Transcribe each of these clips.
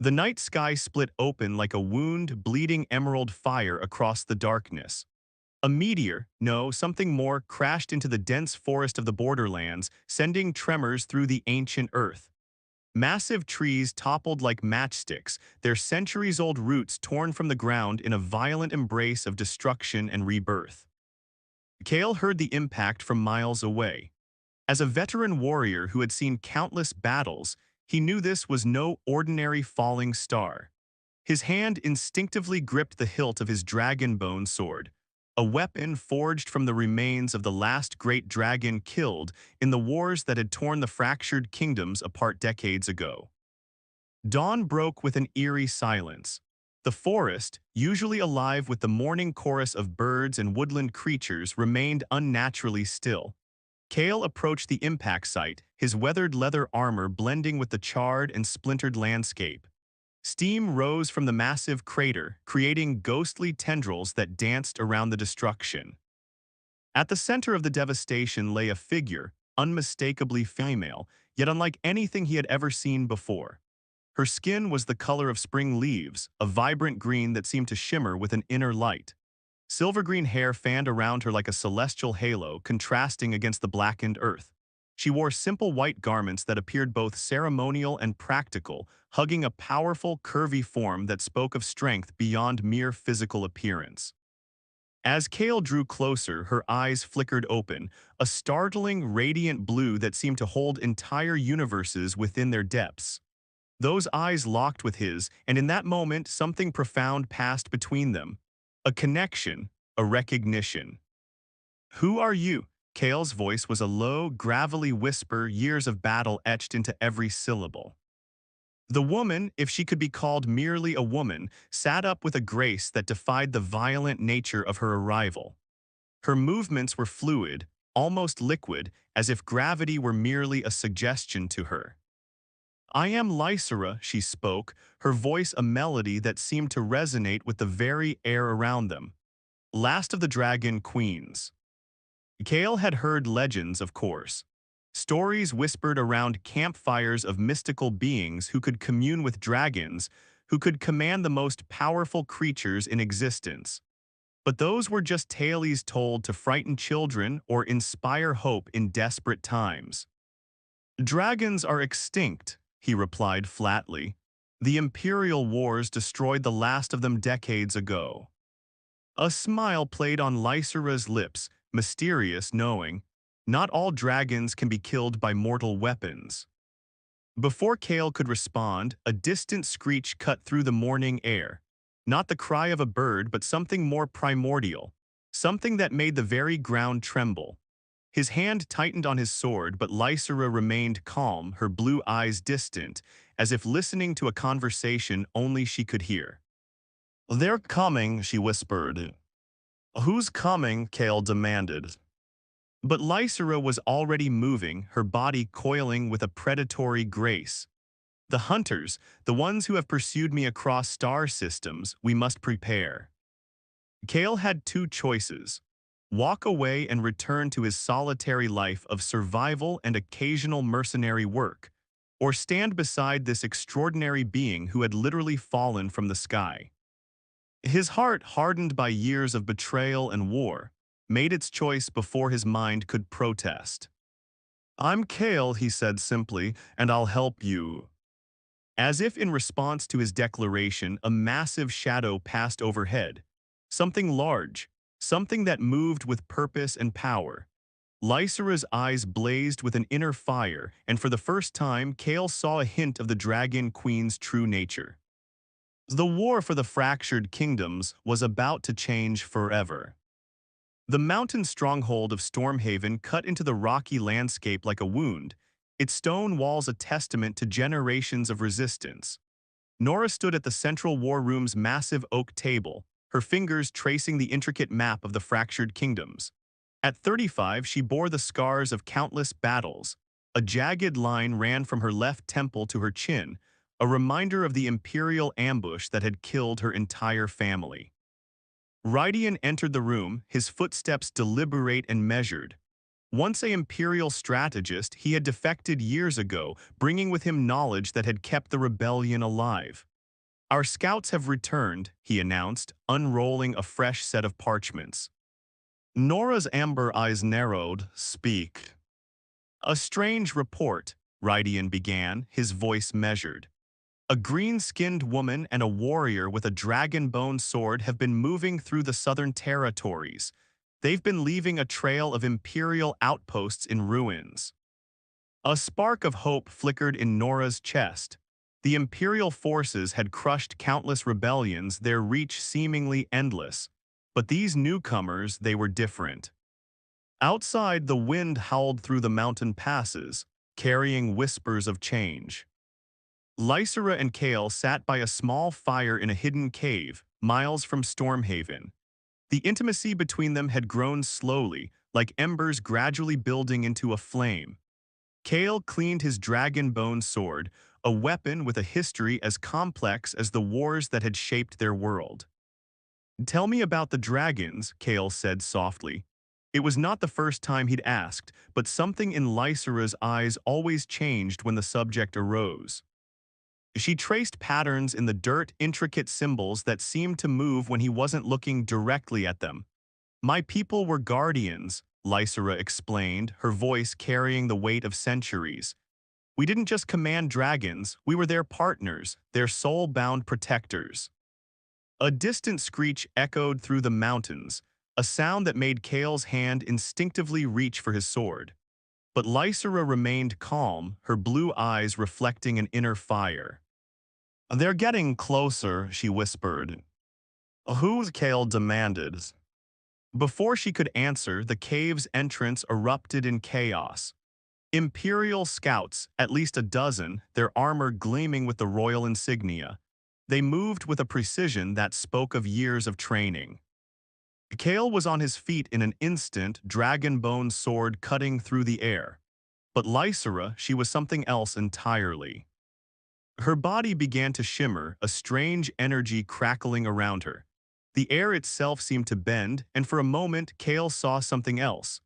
The night sky split open like a wound, bleeding emerald fire across the darkness. A meteor, no, something more, crashed into the dense forest of the borderlands, sending tremors through the ancient earth. Massive trees toppled like matchsticks, their centuries-old roots torn from the ground in a violent embrace of destruction and rebirth. Kale heard the impact from miles away. As a veteran warrior who had seen countless battles, he knew this was no ordinary falling star. His hand instinctively gripped the hilt of his dragon-bone sword, a weapon forged from the remains of the last great dragon killed in the wars that had torn the fractured kingdoms apart decades ago. Dawn broke with an eerie silence. The forest, usually alive with the morning chorus of birds and woodland creatures, remained unnaturally still. Kale approached the impact site, his weathered leather armor blending with the charred and splintered landscape. Steam rose from the massive crater, creating ghostly tendrils that danced around the destruction. At the center of the devastation lay a figure, unmistakably female, yet unlike anything he had ever seen before. Her skin was the color of spring leaves, a vibrant green that seemed to shimmer with an inner light. Silver-green hair fanned around her like a celestial halo, contrasting against the blackened earth. She wore simple white garments that appeared both ceremonial and practical, hugging a powerful, curvy form that spoke of strength beyond mere physical appearance. As Kale drew closer, her eyes flickered open, a startling, radiant blue that seemed to hold entire universes within their depths. Those eyes locked with his, and in that moment, something profound passed between them. A connection, a recognition. "Who are you?" Kale's voice was a low, gravelly whisper, years of battle etched into every syllable. The woman, if she could be called merely a woman, sat up with a grace that defied the violent nature of her arrival. Her movements were fluid, almost liquid, as if gravity were merely a suggestion to her. "I am Lysera," she spoke, her voice a melody that seemed to resonate with the very air around them. "Last of the Dragon Queens." Kale had heard legends, of course. Stories whispered around campfires of mystical beings who could commune with dragons, who could command the most powerful creatures in existence. But those were just tales told to frighten children or inspire hope in desperate times. "Dragons are extinct," he replied flatly. "The Imperial Wars destroyed the last of them decades ago." A smile played on Lysera's lips, mysterious, knowing, not all dragons can be killed by mortal weapons. Before Kale could respond, a distant screech cut through the morning air. Not the cry of a bird, but something more primordial. Something that made the very ground tremble. His hand tightened on his sword, but Lysera remained calm, her blue eyes distant, as if listening to a conversation only she could hear. "They're coming," she whispered. "Who's coming?" Kale demanded. But Lysera was already moving, her body coiling with a predatory grace. "The hunters, the ones who have pursued me across star systems, we must prepare." Kale had two choices: walk away and return to his solitary life of survival and occasional mercenary work, or stand beside this extraordinary being who had literally fallen from the sky. His heart, hardened by years of betrayal and war, made its choice before his mind could protest. "I'm Kale," he said simply, "and I'll help you." As if in response to his declaration, a massive shadow passed overhead. Something large, something that moved with purpose and power. Lysera's eyes blazed with an inner fire, and for the first time, Kale saw a hint of the Dragon Queen's true nature. The war for the fractured kingdoms was about to change forever. The mountain stronghold of Stormhaven cut into the rocky landscape like a wound, its stone walls a testament to generations of resistance. Nora stood at the central war room's massive oak table, her fingers tracing the intricate map of the fractured kingdoms. At 35, she bore the scars of countless battles. A jagged line ran from her left temple to her chin, a reminder of the imperial ambush that had killed her entire family. Rydian entered the room, his footsteps deliberate and measured. Once a Imperial strategist, he had defected years ago, bringing with him knowledge that had kept the rebellion alive. Our scouts have returned, he announced, unrolling a fresh set of parchments. Nora's amber eyes narrowed. Speak. A strange report, Rydian began, his voice measured. A green-skinned woman and a warrior with a dragon-bone sword have been moving through the southern territories. They've been leaving a trail of Imperial outposts in ruins. A spark of hope flickered in Nora's chest. The Imperial forces had crushed countless rebellions, their reach seemingly endless. But these newcomers, they were different. Outside, the wind howled through the mountain passes, carrying whispers of change. Lysera and Kale sat by a small fire in a hidden cave, miles from Stormhaven. The intimacy between them had grown slowly, like embers gradually building into a flame. Kale cleaned his dragon bone sword, a weapon with a history as complex as the wars that had shaped their world. Tell me about the dragons, Kale said softly. It was not the first time he'd asked, but something in Lysera's eyes always changed when the subject arose. She traced patterns in the dirt, intricate symbols that seemed to move when he wasn't looking directly at them. My people were guardians, Lysera explained, her voice carrying the weight of centuries. We didn't just command dragons, we were their partners, their soul-bound protectors. A distant screech echoed through the mountains, a sound that made Kale's hand instinctively reach for his sword. But Lysera remained calm, her blue eyes reflecting an inner fire. They're getting closer, she whispered. Who's Kale demanded? Before she could answer, the cave's entrance erupted in chaos. Imperial scouts, at least a dozen, their armor gleaming with the royal insignia. They moved with a precision that spoke of years of training. Kale was on his feet in an instant, dragon-bone sword cutting through the air. But Lysera, she was something else entirely. Her body began to shimmer, a strange energy crackling around her. The air itself seemed to bend, and for a moment Kale saw something else.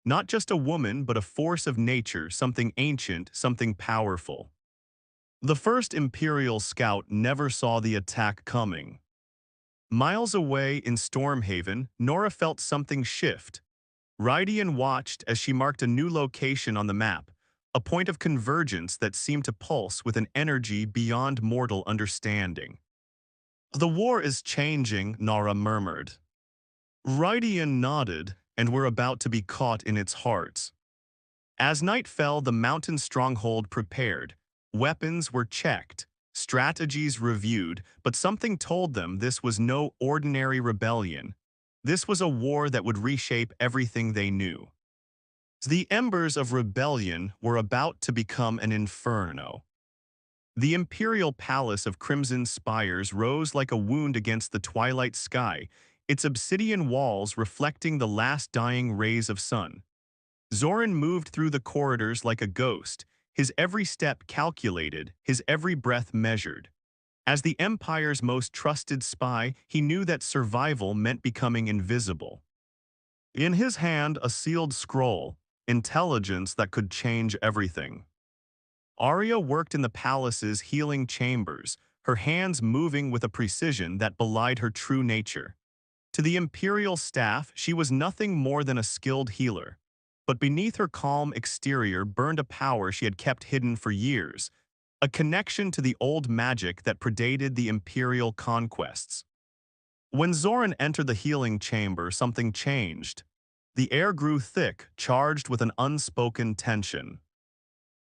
Not just a woman, but a force of nature, something ancient, something powerful. The first Imperial scout never saw the attack coming. Miles away in Stormhaven, Nora felt something shift. Rydian watched as she marked a new location on the map, a point of convergence that seemed to pulse with an energy beyond mortal understanding. The war is changing, Nora murmured. Rydian nodded, and were about to be caught in its heart. As night fell, the mountain stronghold prepared. Weapons were checked, strategies reviewed, but something told them this was no ordinary rebellion. This was a war that would reshape everything they knew. The embers of rebellion were about to become an inferno. The imperial palace of crimson spires rose like a wound against the twilight sky, its obsidian walls reflecting the last dying rays of sun. Zoran moved through the corridors like a ghost, his every step calculated, his every breath measured. As the Empire's most trusted spy, he knew that survival meant becoming invisible. In his hand, a sealed scroll, intelligence that could change everything. Arya worked in the palace's healing chambers, her hands moving with a precision that belied her true nature. To the Imperial staff, she was nothing more than a skilled healer. But beneath her calm exterior burned a power she had kept hidden for years, a connection to the old magic that predated the Imperial conquests. When Zoran entered the healing chamber, something changed. The air grew thick, charged with an unspoken tension.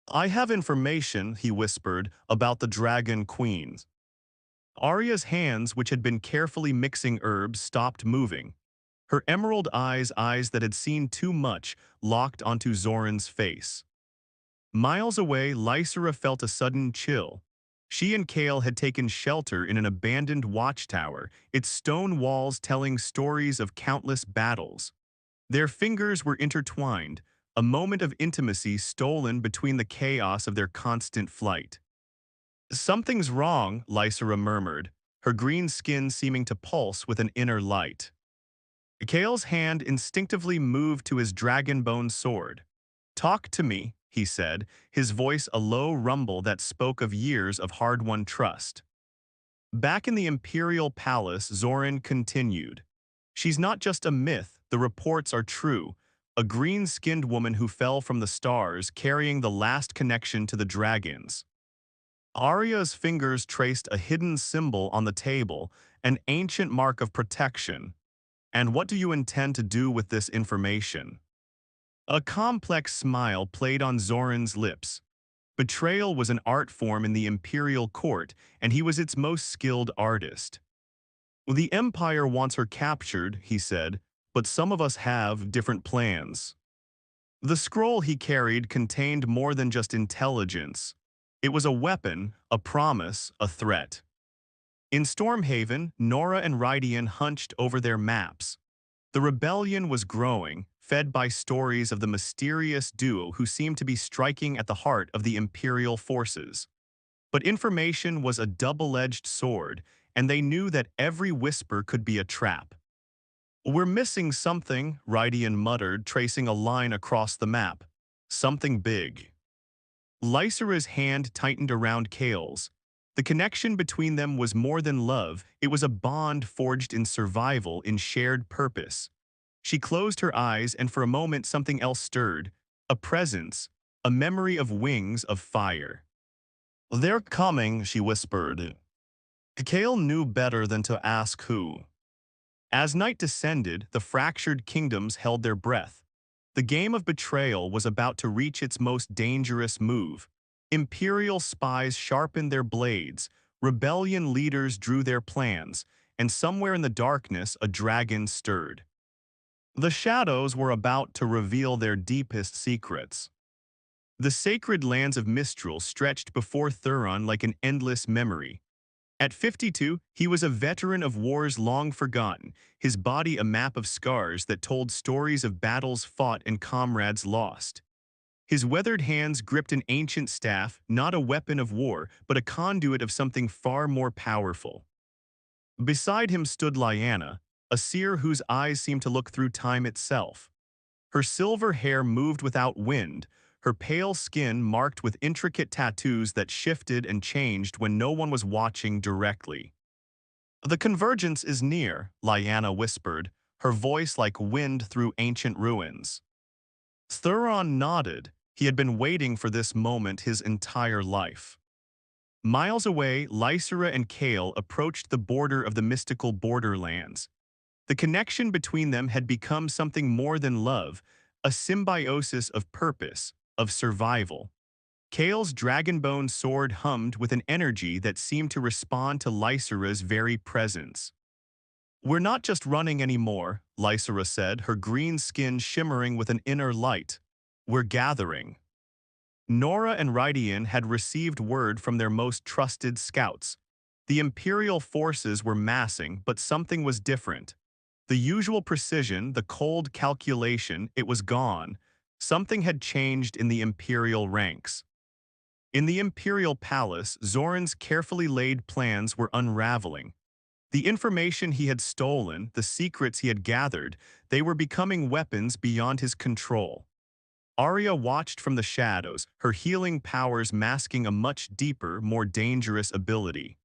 I have information, he whispered, about the Dragon Queens. Arya's hands, which had been carefully mixing herbs, stopped moving. Her emerald eyes that had seen too much, locked onto Zoran's face. Miles away, Lysera felt a sudden chill. She and Kale had taken shelter in an abandoned watchtower, its stone walls telling stories of countless battles. Their fingers were intertwined, a moment of intimacy stolen between the chaos of their constant flight. Something's wrong, Lysera murmured, her green skin seeming to pulse with an inner light. Kale's hand instinctively moved to his dragonbone sword. "Talk to me," he said, his voice a low rumble that spoke of years of hard-won trust. Back in the Imperial Palace, Zoran continued. "She's not just a myth, the reports are true. A green-skinned woman who fell from the stars carrying the last connection to the dragons." Arya's fingers traced a hidden symbol on the table, an ancient mark of protection. "And what do you intend to do with this information?" A complex smile played on Zoran's lips. Betrayal was an art form in the imperial court, and he was its most skilled artist. "The Empire wants her captured," he said, "but some of us have different plans." The scroll he carried contained more than just intelligence. It was a weapon, a promise, a threat. In Stormhaven, Nora and Rydian hunched over their maps. The rebellion was growing, fed by stories of the mysterious duo who seemed to be striking at the heart of the Imperial forces. But information was a double-edged sword, and they knew that every whisper could be a trap. "We're missing something," Rydian muttered, tracing a line across the map. "Something big." Lysera's hand tightened around Kale's. The connection between them was more than love, it was a bond forged in survival, in shared purpose. She closed her eyes, and for a moment something else stirred. A presence, a memory of wings of fire. "They're coming," she whispered. Kale knew better than to ask who. As night descended, the fractured kingdoms held their breath. The game of betrayal was about to reach its most dangerous move. Imperial spies sharpened their blades, rebellion leaders drew their plans, and somewhere in the darkness a dragon stirred. The shadows were about to reveal their deepest secrets. The sacred lands of Mistral stretched before Thuron like an endless memory. At 52, he was a veteran of wars long forgotten, his body a map of scars that told stories of battles fought and comrades lost. His weathered hands gripped an ancient staff, not a weapon of war, but a conduit of something far more powerful. Beside him stood Lyanna, a seer whose eyes seemed to look through time itself. Her silver hair moved without wind, her pale skin marked with intricate tattoos that shifted and changed when no one was watching directly. "The convergence is near," Lyanna whispered, her voice like wind through ancient ruins. Thuron nodded. He had been waiting for this moment his entire life. Miles away, Lysera and Kale approached the border of the mystical borderlands. The connection between them had become something more than love, a symbiosis of purpose, of survival. Kale's dragonbone sword hummed with an energy that seemed to respond to Lysera's very presence. "We're not just running anymore," Lysera said, her green skin shimmering with an inner light. "We're gathering." Nora and Rydian had received word from their most trusted scouts. The Imperial forces were massing, but something was different. The usual precision, the cold calculation, it was gone. Something had changed in the Imperial ranks. In the Imperial Palace, Zoran's carefully laid plans were unraveling. The information he had stolen, the secrets he had gathered, they were becoming weapons beyond his control. Arya watched from the shadows, her healing powers masking a much deeper, more dangerous ability.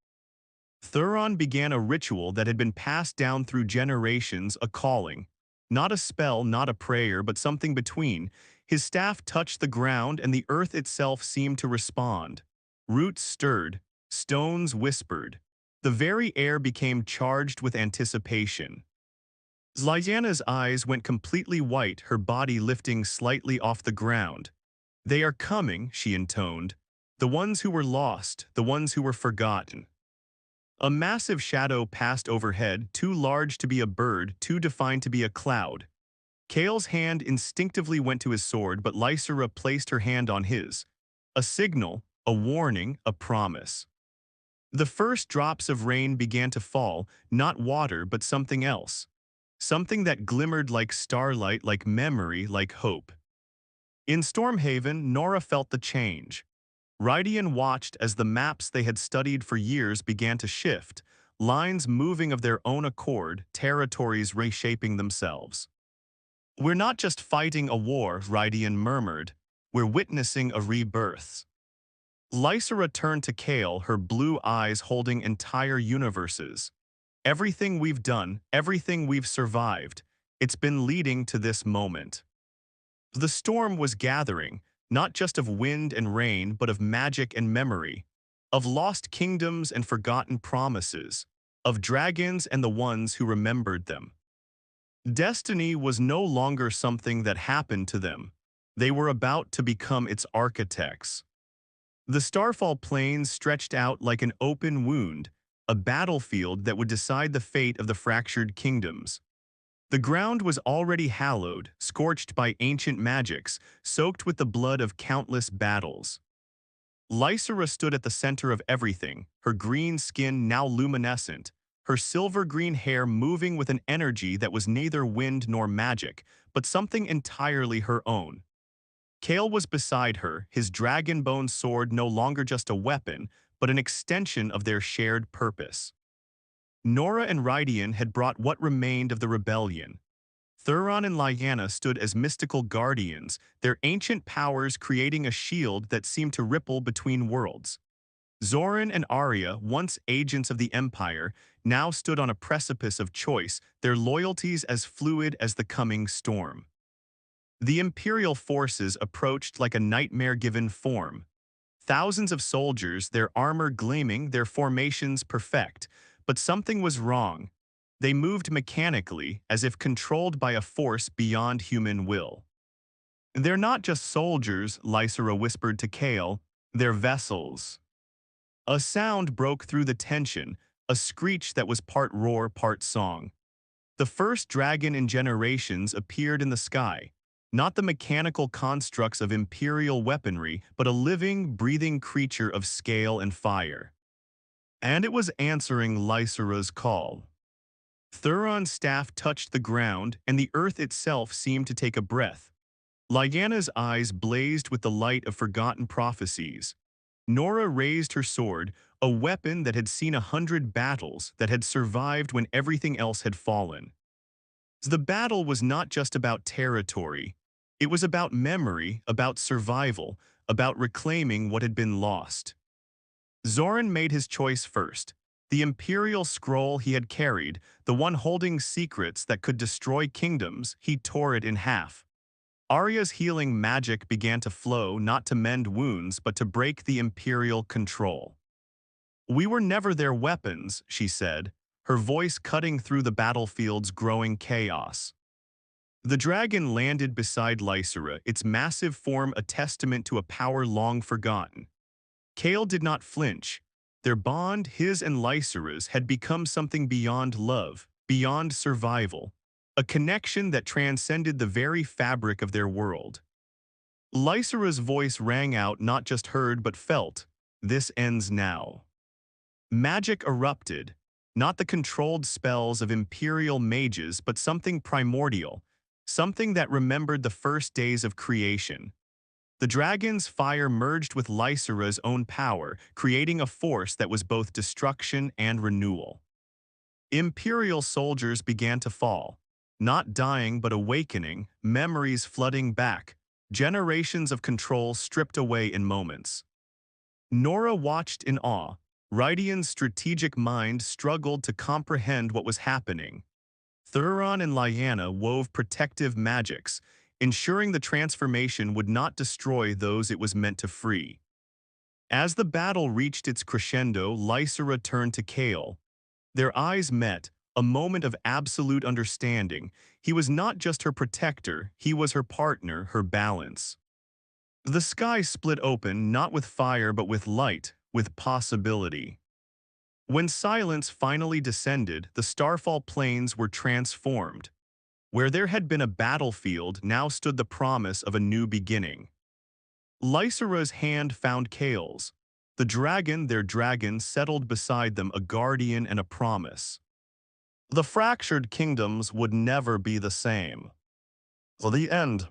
Thuron began a ritual that had been passed down through generations, a calling. Not a spell, not a prayer, but something between. His staff touched the ground and the earth itself seemed to respond. Roots stirred, stones whispered. The very air became charged with anticipation. Lyanna's eyes went completely white, her body lifting slightly off the ground. "They are coming," she intoned. "The ones who were lost, the ones who were forgotten." A massive shadow passed overhead, too large to be a bird, too defined to be a cloud. Kale's hand instinctively went to his sword, but Lysera placed her hand on his. A signal, a warning, a promise. The first drops of rain began to fall, not water but something else. Something that glimmered like starlight, like memory, like hope. In Stormhaven, Nora felt the change. Rydian watched as the maps they had studied for years began to shift. lines moving of their own accord, territories reshaping themselves. "We're not just fighting a war," Rydian murmured. "We're witnessing a rebirth." Lysera turned to Kale, her blue eyes holding entire universes. "Everything we've done, everything we've survived, it's been leading to this moment." The storm was gathering, not just of wind and rain, but of magic and memory, of lost kingdoms and forgotten promises, of dragons and the ones who remembered them. Destiny was no longer something that happened to them. They were about to become its architects. The Starfall Plains stretched out like an open wound, a battlefield that would decide the fate of the fractured kingdoms. The ground was already hallowed, scorched by ancient magics, soaked with the blood of countless battles. Lysera stood at the center of everything, her green skin now luminescent, her silver-green hair moving with an energy that was neither wind nor magic, but something entirely her own. Kale was beside her, his dragonbone sword no longer just a weapon, but an extension of their shared purpose. Nora and Rydian had brought what remained of the rebellion. Thuron and Lyanna stood as mystical guardians, their ancient powers creating a shield that seemed to ripple between worlds. Zoran and Arya, once agents of the Empire, now stood on a precipice of choice, their loyalties as fluid as the coming storm. The Imperial forces approached like a nightmare-given form. Thousands of soldiers, their armor gleaming, their formations perfect. But something was wrong. They moved mechanically, as if controlled by a force beyond human will. "They're not just soldiers," Lysera whispered to Kale. "They're vessels." A sound broke through the tension, a screech that was part roar, part song. The first dragon in generations appeared in the sky, not the mechanical constructs of Imperial weaponry, but a living, breathing creature of scale and fire. And it was answering Lysera's call. Thuron's staff touched the ground, and the earth itself seemed to take a breath. Lyanna's eyes blazed with the light of forgotten prophecies. Nora raised her sword, a weapon that had seen 100 battles, that had survived when everything else had fallen. The battle was not just about territory. It was about memory, about survival, about reclaiming what had been lost. Zoran made his choice first. The Imperial scroll he had carried, the one holding secrets that could destroy kingdoms, he tore it in half. Arya's healing magic began to flow, not to mend wounds, but to break the Imperial control. "We were never their weapons," she said, her voice cutting through the battlefield's growing chaos. The dragon landed beside Lysera, its massive form a testament to a power long forgotten. Kale did not flinch. Their bond, his and Lysera's, had become something beyond love, beyond survival, a connection that transcended the very fabric of their world. Lysera's voice rang out, not just heard but felt. "This ends now." Magic erupted, not the controlled spells of Imperial mages, but something primordial, something that remembered the first days of creation. The dragon's fire merged with Lysera's own power, creating a force that was both destruction and renewal. Imperial soldiers began to fall, not dying but awakening, memories flooding back, generations of control stripped away in moments. Nora watched in awe. Rydian's strategic mind struggled to comprehend what was happening. Thuron and Lyanna wove protective magics, ensuring the transformation would not destroy those it was meant to free. As the battle reached its crescendo, Lysera turned to Kale. Their eyes met, a moment of absolute understanding. He was not just her protector, he was her partner, her balance. The sky split open, not with fire but with light, with possibility. When silence finally descended, the Starfall Plains were transformed. Where there had been a battlefield, now stood the promise of a new beginning. Lysera's hand found Kale's. The dragon, their dragon, settled beside them, a guardian and a promise. The fractured kingdoms would never be the same. The end.